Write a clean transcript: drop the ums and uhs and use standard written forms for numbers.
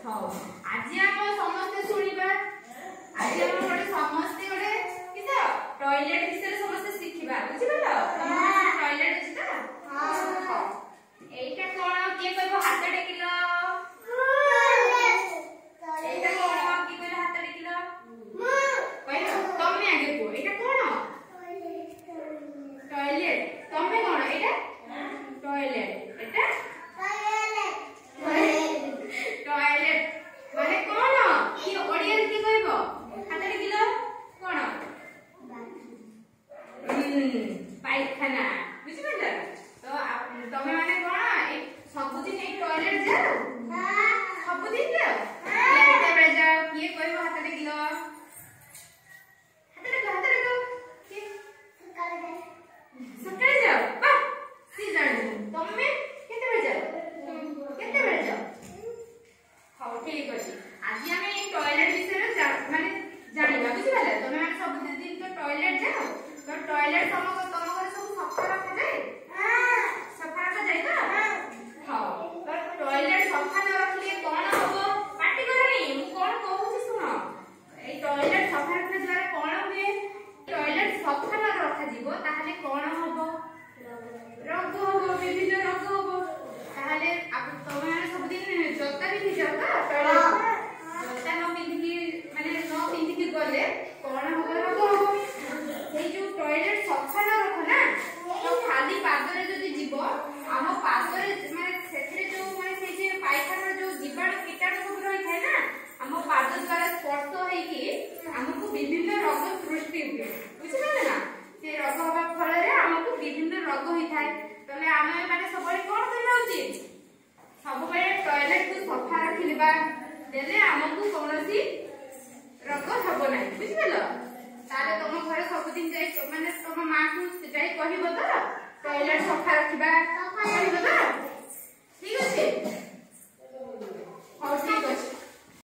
हौ आज हम समस्त सुनिबा आज हम गोटे समस्त गोटे किस टॉयलेट विषय समस्त शिखिबा बुझि गलो टॉयलेट अछि ता हां एटा कोन के कहबो हाथ टेकिलो एटा कोन के कहले हाथ टेकिलो कहलो तमे आगे को एटा कोन टॉयलेट तमे कोन एटा टॉयलेट एटा टॉयलेट माने कोन कि ओडिया की कहबो हाथ टेकिलो कोन पायखाना बुझि गलो तो तमे माने कोन सब दिन ए टॉयलेट जाओ सब दिन जाओ केते बेले जाओ किए कहबो हाथ टेकिलो हाथ टेको कि सकाळे जाओ बा सी जानो तमे केते बेले जाओ हां ठीक अछि आज हम ए टॉयलेट विषय माने जानिबा बुझि गलो तमे माने सब दिन तो टॉयलेट जाओ तो टॉयलेट तम घर सब सफा रखा जाए सफा रखा जाए ना हां तो टॉयलेट सफा न रखले कोन होबो पाटी करनी मु कोन कहूची सुनो ए टॉयलेट सफा रखले द्वारा कोन हुए टॉयलेट सफा न रखा जीवो ताहले कोन होबो रोग होबो विभिन्न रोग होबो ताहले आप तमे माने सब दिन जता भी जाओ का टॉयलेट जता न पिंधी माने न पिंधी गले कोन होबो रोग होबो सेई जो टॉयलेट सफा न रखो ना तो खाली पादरे जदी जीवो हम पादरे माने सेथरे जो माने से जे पायखाना जो जीवाणु कीटाणु सब रही थाए ना हम पाद द्वारा स्पर्श होई कि हमको विभिन्न रोग सृष्टि हुए बुझिले ना से रोग होबा फल रे हमको विभिन्न रोग होई थाए तले आमे माने सबले कोन करबा उचित सब बेले टॉयलेट को सफा रखिबा देले हमको कोनोसी रोग हबो नै बुझिलो ताले तुम घर सब दिन जाई माने तुम मां को जाई कहिबो त टॉयलेट सफा रखिबा